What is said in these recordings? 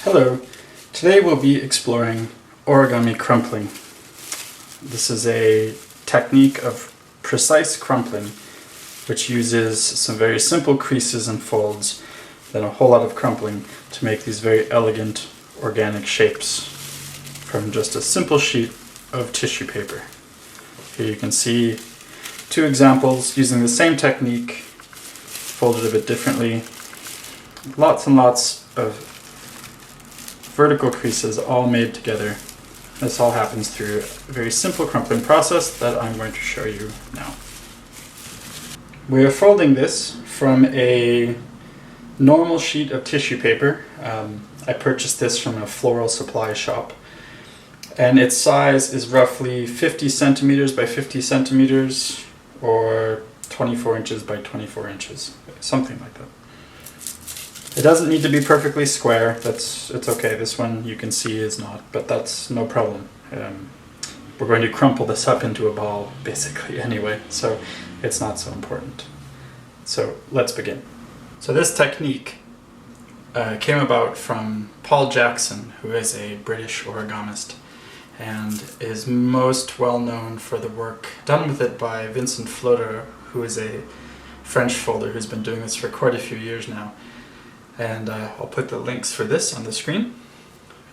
Hello, today we'll be exploring origami crumpling. This is a technique of precise crumpling which uses some very simple creases and folds, then a whole lot of crumpling to make these very elegant organic shapes from just a simple sheet of tissue paper. Here you can see two examples using the same technique, folded a bit differently. Lots and lots of vertical creases all made together. This all happens through a very simple crumpling process that I'm going to show you now. We are folding this from a normal sheet of tissue paper. I purchased this from a floral supply shop, and its size is roughly 50 centimeters by 50 centimeters or 24 inches by 24 inches, something like that. It doesn't need to be perfectly square. It's okay. This one you can see is not, but that's no problem. We're going to crumple this up into a ball basically anyway, so it's not so important. So let's begin. So this technique came about from Paul Jackson, who is a British origamist and is most well known for the work done with it by Vincent Floder, who is a French folder who's been doing this for quite a few years now. And I'll put the links for this on the screen.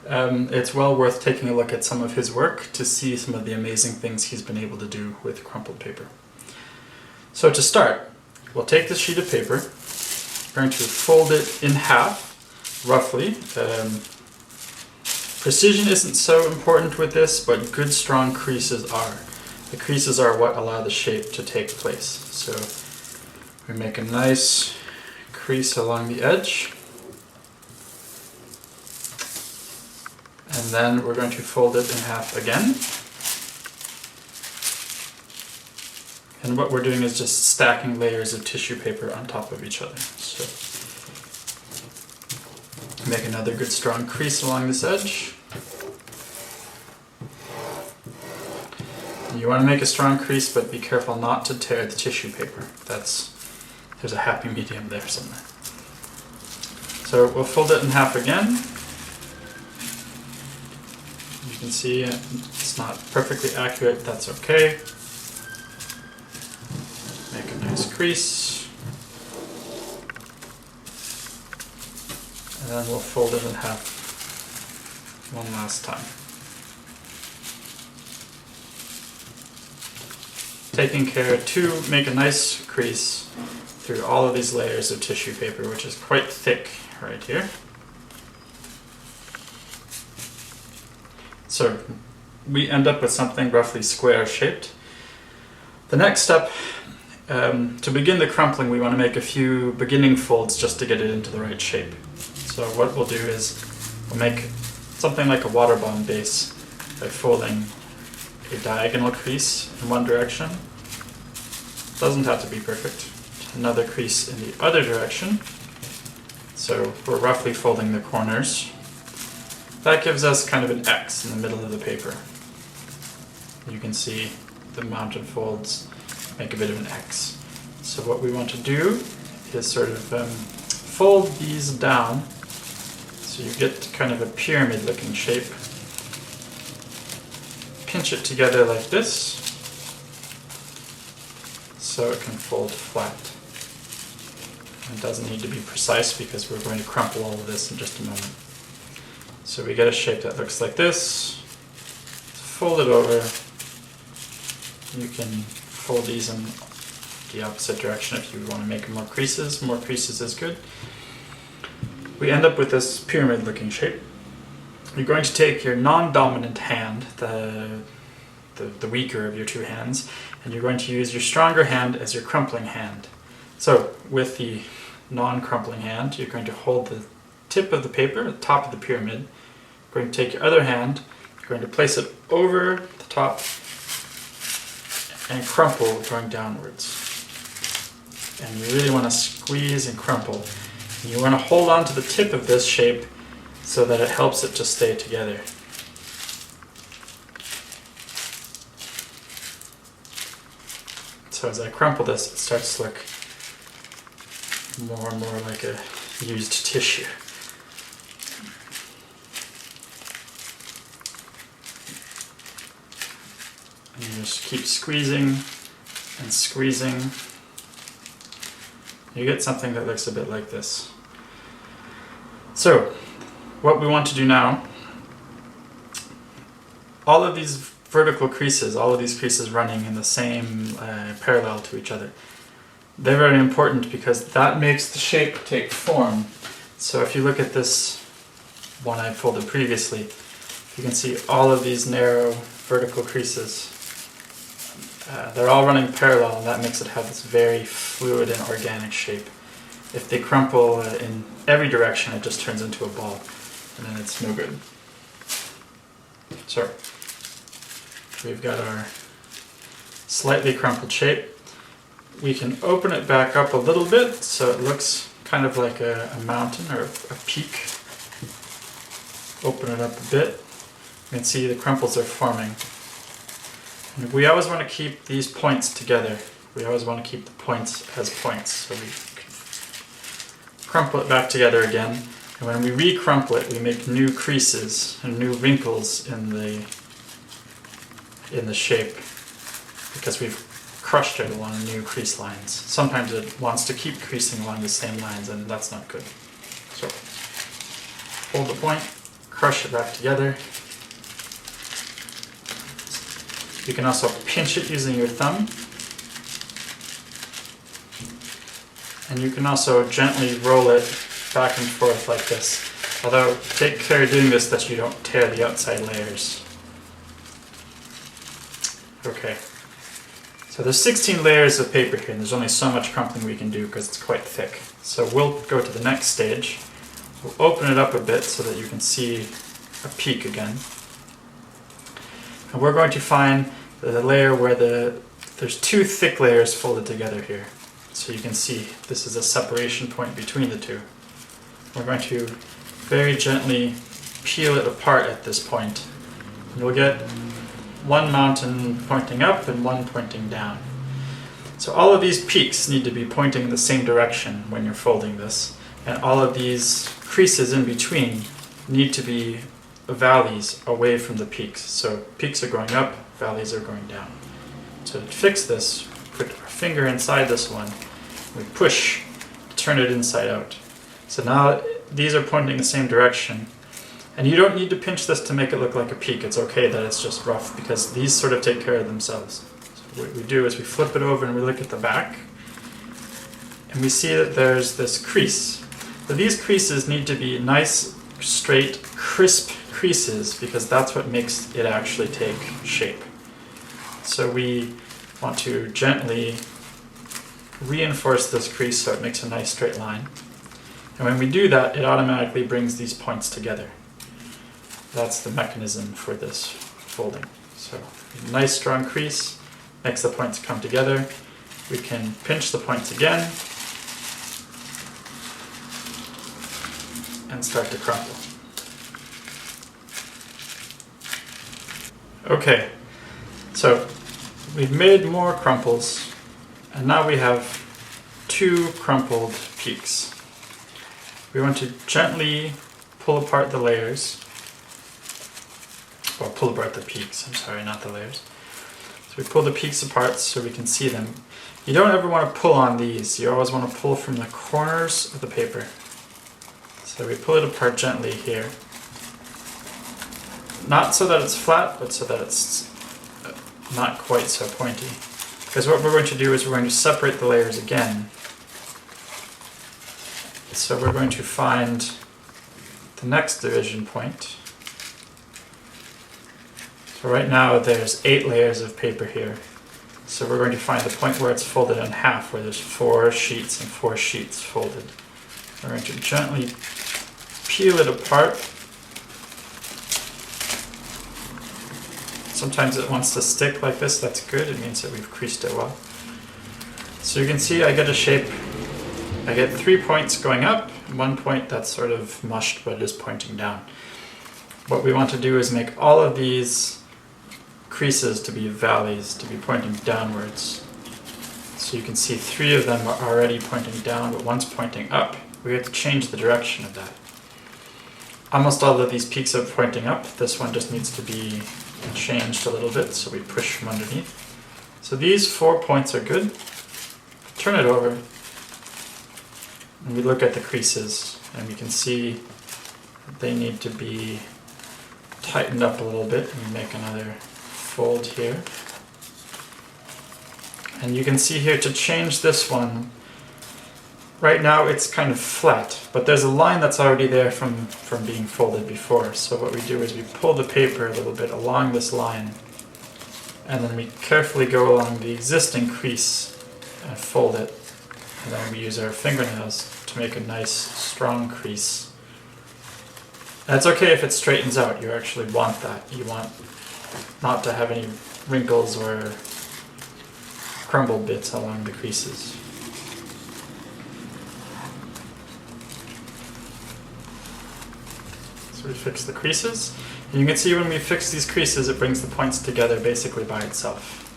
It's well worth taking a look at some of his work to see some of the amazing things he's been able to do with crumpled paper. So to start, we'll take this sheet of paper, we're going to fold it in half, roughly. Precision isn't so important with this, but good strong creases are. The creases are what allow the shape to take place. So we make a nice crease along the edge, and then we're going to fold it in half again. And what we're doing is just stacking layers of tissue paper on top of each other. So make another good strong crease along this edge. And you want to make a strong crease, but be careful not to tear the tissue paper. There's a happy medium there somewhere. So we'll fold it in half again. You can see it's not perfectly accurate, that's okay. Make a nice crease. And then we'll fold it in half one last time. Taking care to make a nice crease through all of these layers of tissue paper, which is quite thick right here. So we end up with something roughly square shaped. The next step, to begin the crumpling, we want to make a few beginning folds just to get it into the right shape. So what we'll do is we'll make something like a water bomb base by folding a diagonal crease in one direction. Doesn't have to be perfect. Another crease in the other direction. So we're roughly folding the corners. That gives us kind of an X in the middle of the paper. You can see the mounted folds make a bit of an X. So what we want to do is sort of fold these down so you get kind of a pyramid looking shape. Pinch it together like this so it can fold flat. It doesn't need to be precise because we're going to crumple all of this in just a moment. So we get a shape that looks like this. Fold it over. You can fold these in the opposite direction if you want to make more creases. More creases is good. We end up with this pyramid looking shape. You're going to take your non-dominant hand, the weaker of your two hands, and you're going to use your stronger hand as your crumpling hand. So with the non-crumpling hand, you're going to hold the tip of the paper, the top of the pyramid. You're going to take your other hand, you're going to place it over the top and crumple going downwards. And you really want to squeeze and crumple. And you want to hold on to the tip of this shape so that it helps it to stay together. So as I crumple this, it starts to look more and more like a used tissue. just keep squeezing and squeezing. You get something that looks a bit like this. So, what we want to do now, all of these vertical creases, all of these creases running in the same parallel to each other, they're very important because that makes the shape take form. So if you look at this one I folded previously, you can see all of these narrow vertical creases. They're all running parallel, and that makes it have this very fluid and organic shape. If they crumple in every direction, it just turns into a ball, and then it's no good. So we've got our slightly crumpled shape. We can open it back up a little bit so it looks kind of like a mountain or a peak. Open it up a bit. You can see the crumples are forming. And we always want to keep these points together. We always want to keep the points as points. So we crumple it back together again. And when we re-crumple it, we make new creases and new wrinkles in the shape because we've crushed it along new crease lines. Sometimes it wants to keep creasing along the same lines, and that's not good. So hold the point, crush it back together. You can also pinch it using your thumb. And you can also gently roll it back and forth like this. Although, take care doing this that you don't tear the outside layers. Okay. So there's 16 layers of paper here, and there's only so much crumpling we can do because it's quite thick. So we'll go to the next stage. We'll open it up a bit so that you can see a peak again. And we're going to find the layer where there's two thick layers folded together here. So you can see this is a separation point between the two. We're going to very gently peel it apart at this point. You'll get one mountain pointing up and one pointing down. So all of these peaks need to be pointing in the same direction when you're folding this, and all of these creases in between need to be valleys away from the peaks. So peaks are going up, valleys are going down. So to fix this, put our finger inside this one, we push to turn it inside out. So now these are pointing the same direction. And you don't need to pinch this to make it look like a peak. It's okay that it's just rough because these sort of take care of themselves. So what we do is we flip it over and we look at the back. And we see that there's this crease. But these creases need to be nice, straight, crisp creases because that's what makes it actually take shape. So we want to gently reinforce this crease so it makes a nice straight line. And when we do that, it automatically brings these points together. That's the mechanism for this folding. So nice strong crease makes the points come together. We can pinch the points again and start to crumple. Okay, so we've made more crumples, and now we have two crumpled peaks. We want to gently pull apart the layers, or pull apart the peaks, I'm sorry, not the layers. So we pull the peaks apart so we can see them. You don't ever want to pull on these, you always want to pull from the corners of the paper. So we pull it apart gently here. Not so that it's flat, but so that it's not quite so pointy. Because what we're going to do is we're going to separate the layers again. So we're going to find the next division point. So right now there's 8 layers of paper here. So we're going to find the point where it's folded in half, where there's 4 sheets and 4 sheets folded. We're going to gently peel it apart. Sometimes it wants to stick like this, that's good, it means that we've creased it well. So you can see I get a shape, I get 3 points going up, and 1 point that's sort of mushed but is pointing down. What we want to do is make all of these creases to be valleys, to be pointing downwards. So you can see 3 of them are already pointing down, but one's pointing up. We have to change the direction of that. Almost all of these peaks are pointing up, this one just needs to be changed a little bit, so we push from underneath. So these 4 points are good. Turn it over, and we look at the creases, and we can see that they need to be tightened up a little bit. And we make another fold here. And you can see here to change this one, right now it's kind of flat, but there's a line that's already there from being folded before. So what we do is we pull the paper a little bit along this line, and then we carefully go along the existing crease and fold it. And then we use our fingernails to make a nice strong crease. And it's okay if it straightens out, you actually want that. You want not to have any wrinkles or crumble bits along the creases. So we fix the creases. And you can see when we fix these creases, it brings the points together basically by itself.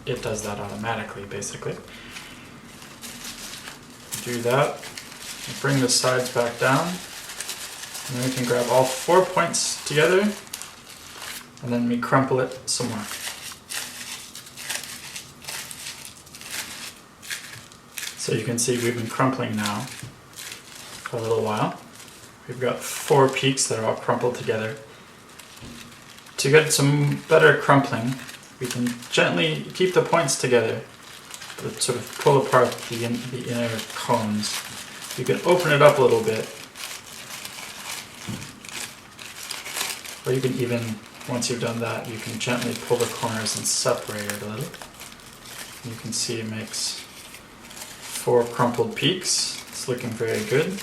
It does that automatically, basically. Do that. Bring the sides back down. And then we can grab all 4 points together. And then we crumple it some more. So you can see we've been crumpling now for a little while. We've got 4 peaks that are all crumpled together. To get some better crumpling, we can gently keep the points together, but sort of pull apart the inner cones. You can open it up a little bit, or you can even, once you've done that, you can gently pull the corners and separate it a little. You can see it makes 4 crumpled peaks. It's looking very good.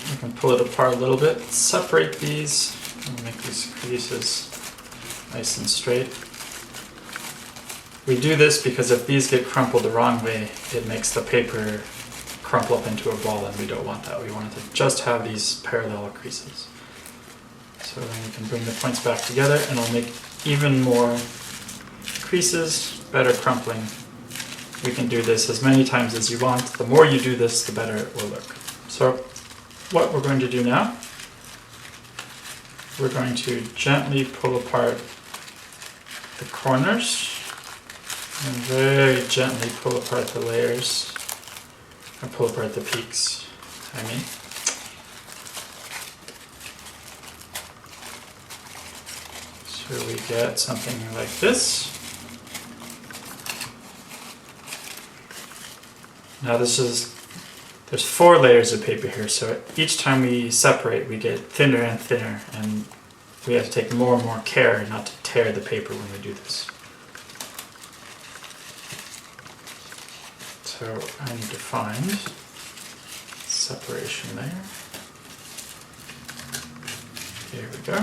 You can pull it apart a little bit, separate these, and make these creases nice and straight. We do this because if these get crumpled the wrong way, it makes the paper crumple up into a ball, and we don't want that. We want it to just have these parallel creases. So then we can bring the points back together, and it'll make even more creases, better crumpling. We can do this as many times as you want. The more you do this, the better it will look. So what we're going to do now, we're going to gently pull apart the corners and very gently pull apart the layers and pull apart the peaks, So we get something like this. Now there's 4 layers of paper here, so each time we separate we get thinner and thinner, and we have to take more and more care not to tear the paper when we do this. So I need to find separation layer. Here we go.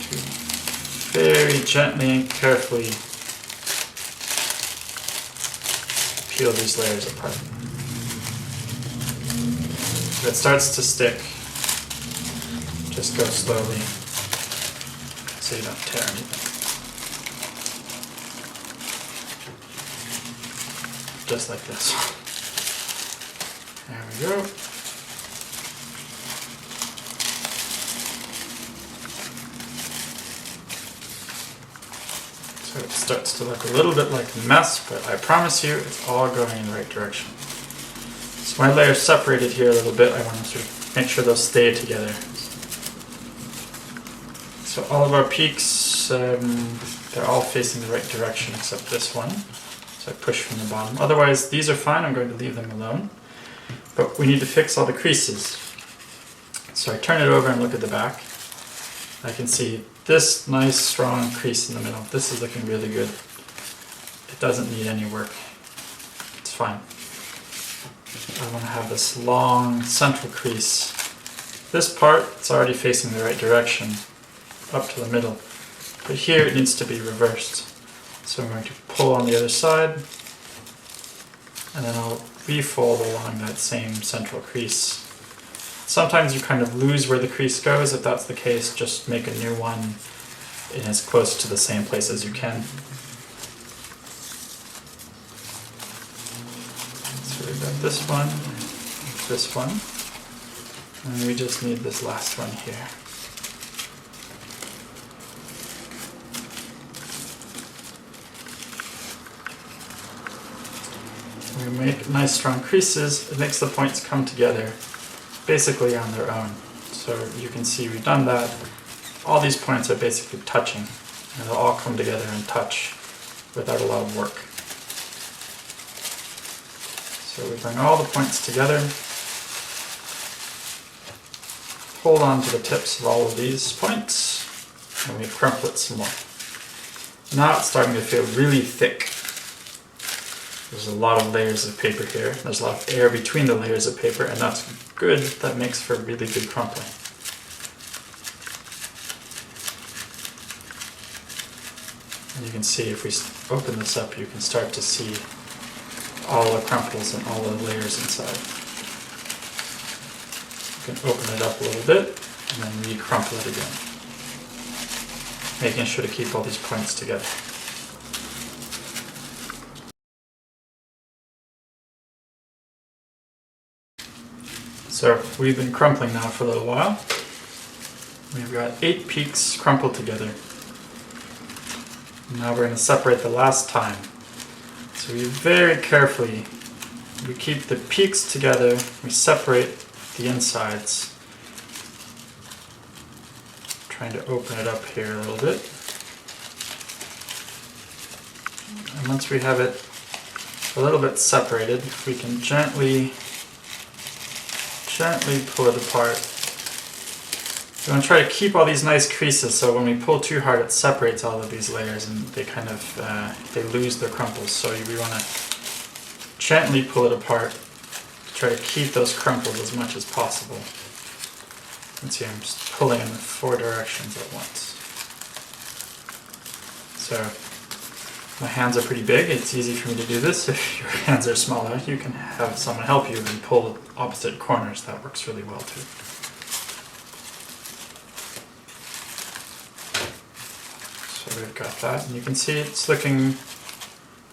To very gently and carefully peel these layers apart. If it starts to stick, just go slowly so you don't tear anything. Just like this. There we go. So it starts to look a little bit like a mess, but I promise you it's all going in the right direction. So my layer's separated here a little bit. I want to sort of make sure they'll stay together. So all of our peaks, they're all facing the right direction except this one. So I push from the bottom. Otherwise, these are fine. I'm going to leave them alone. But we need to fix all the creases. So I turn it over and look at the back. I can see this nice strong crease in the middle. This is looking really good. It doesn't need any work. It's fine. I want to have this long central crease. This part, it's already facing the right direction, up to the middle. But here it needs to be reversed. So I'm going to pull on the other side, and then I'll refold along that same central crease. Sometimes you kind of lose where the crease goes. If that's the case, just make a new one in as close to the same place as you can. So we've got this one, and we just need this last one here. When we make nice strong creases, it makes the points come together basically on their own. So you can see we've done that. All these points are basically touching, and they'll all come together and touch without a lot of work. So we bring all the points together, hold on to the tips of all of these points, and we crumple it some more. Now it's starting to feel really thick. There's a lot of layers of paper here. There's a lot of air between the layers of paper, and that's good. That makes for really good crumpling. And you can see if we open this up, you can start to see all the crumples and all the layers inside. You can open it up a little bit and then re-crumple it again, making sure to keep all these points together. So we've been crumpling now for a little while. We've got 8 peaks crumpled together. Now we're going to separate the last time. So we very carefully, we keep the peaks together, we separate the insides. Trying to open it up here a little bit. And once we have it a little bit separated, we can gently pull it apart. We want to try to keep all these nice creases, so when we pull too hard it separates all of these layers and they kind of they lose their crumples. So we want to gently pull it apart to try to keep those crumples as much as possible. You can see I'm just pulling in the 4 directions at once. So my hands are pretty big, it's easy for me to do this. If your hands are smaller, you can have someone help you and pull opposite corners. That works really well too. So we've got that, and you can see it's looking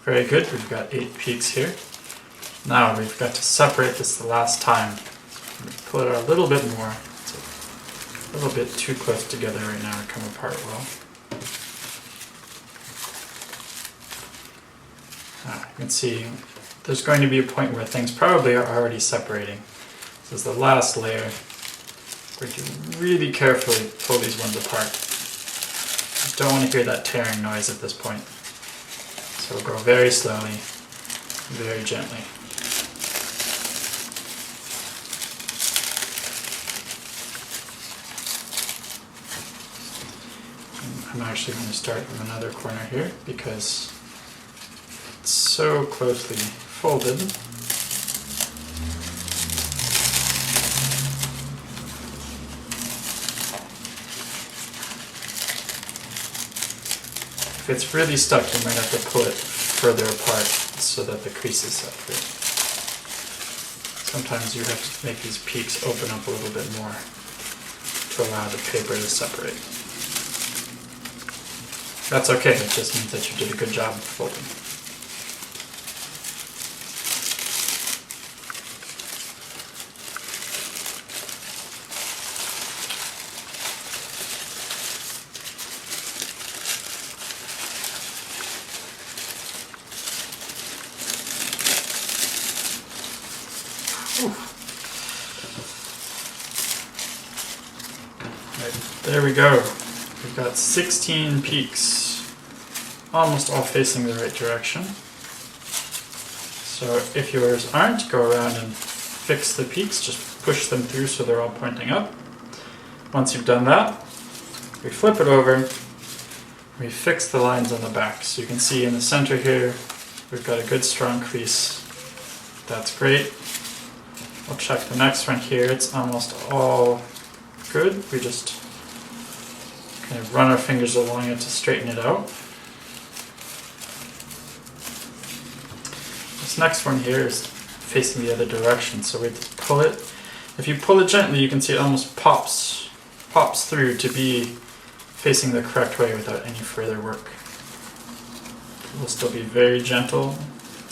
very good. We've got 8 peaks here. Now we've got to separate this the last time. Pull it out a little bit more. It's a little bit too close together right now to come apart well. You can see there's going to be a point where things probably are already separating. This is the last layer. We're going to really carefully pull these ones apart. You don't want to hear that tearing noise at this point. So we'll go very slowly, very gently. And I'm actually going to start from another corner here because it's so closely folded. If it's really stuck, you might have to pull it further apart so that the creases separate. Sometimes you have to make these peaks open up a little bit more to allow the paper to separate. That's okay, it just means that you did a good job of folding. Right, there we go. We've got 16 peaks, almost all facing the right direction. So if yours aren't, go around and fix the peaks, just push them through so they're all pointing up. Once you've done that, we flip it over, we fix the lines on the back. So you can see in the center here, we've got a good strong crease. That's great. We'll check the next one here, it's almost all good. We just kind of run our fingers along it to straighten it out. This next one here is facing the other direction, so we just pull it. If you pull it gently, you can see it almost pops through to be facing the correct way without any further work. We'll still be very gentle,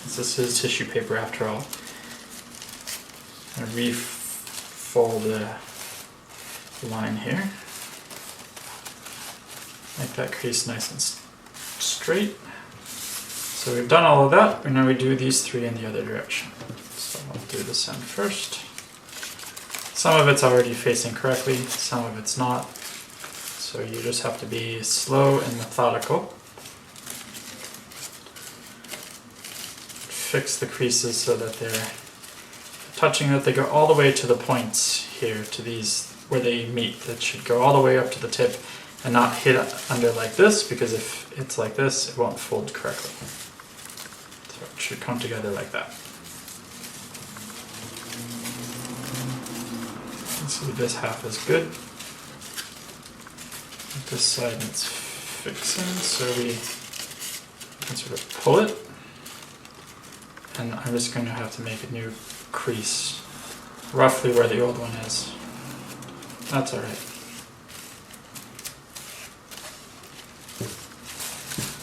as this is tissue paper after all. And refold the line here. Make that crease nice and straight. So we've done all of that, and now we do these three in the other direction. So I'll do this end first. Some of it's already facing correctly, some of it's not. So you just have to be slow and methodical. Fix the creases so that they're touching, that they go all the way to the points here, to these where they meet. That should go all the way up to the tip and not hit under like this, because if it's like this, it won't fold correctly. So it should come together like that. See, this half is good. This side needs fixing, so we can sort of pull it. And I'm just going to have to make a new crease, roughly where the old one is. That's alright.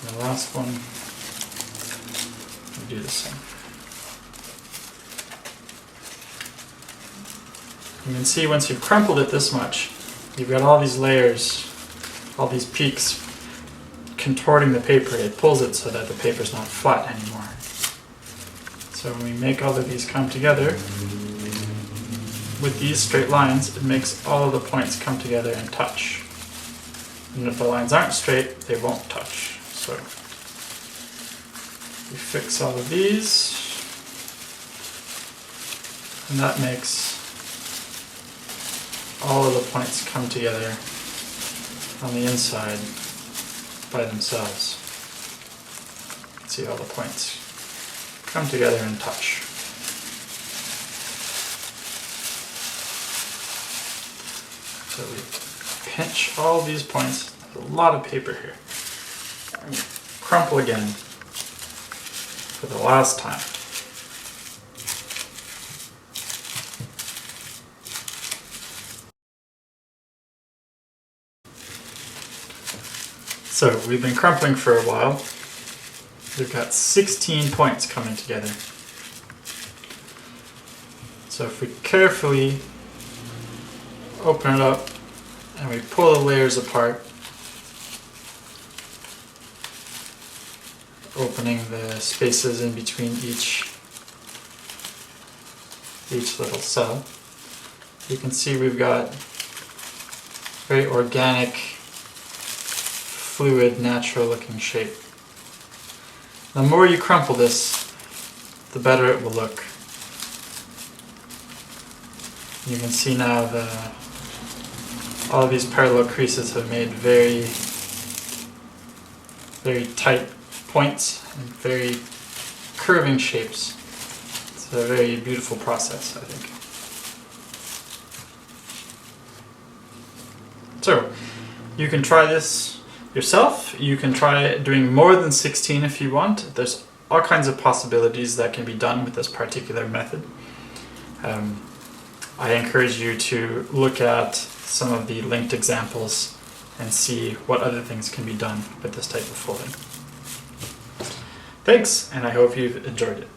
The last one, we do the same. You can see once you've crumpled it this much, you've got all these layers, all these peaks contorting the paper. It pulls it so that the paper's not flat anymore. So when we make all of these come together, with these straight lines, it makes all of the points come together and touch. And if the lines aren't straight, they won't touch. So we fix all of these, and that makes all of the points come together on the inside by themselves. See all the points come together and touch. So we pinch all these points. There's a lot of paper here. And crumple again for the last time. So we've been crumpling for a while. We've got 16 points coming together. So if we carefully open it up and we pull the layers apart, opening the spaces in between each little cell, you can see we've got very organic, fluid, natural looking shape. The more you crumple this, the better it will look. You can see now all of these parallel creases have made very, very tight points and very curving shapes. It's a very beautiful process, I think. So, you can try this yourself. You can try doing more than 16 if you want. There's all kinds of possibilities that can be done with this particular method. I encourage you to look at some of the linked examples and see what other things can be done with this type of folding. Thanks, and I hope you've enjoyed it.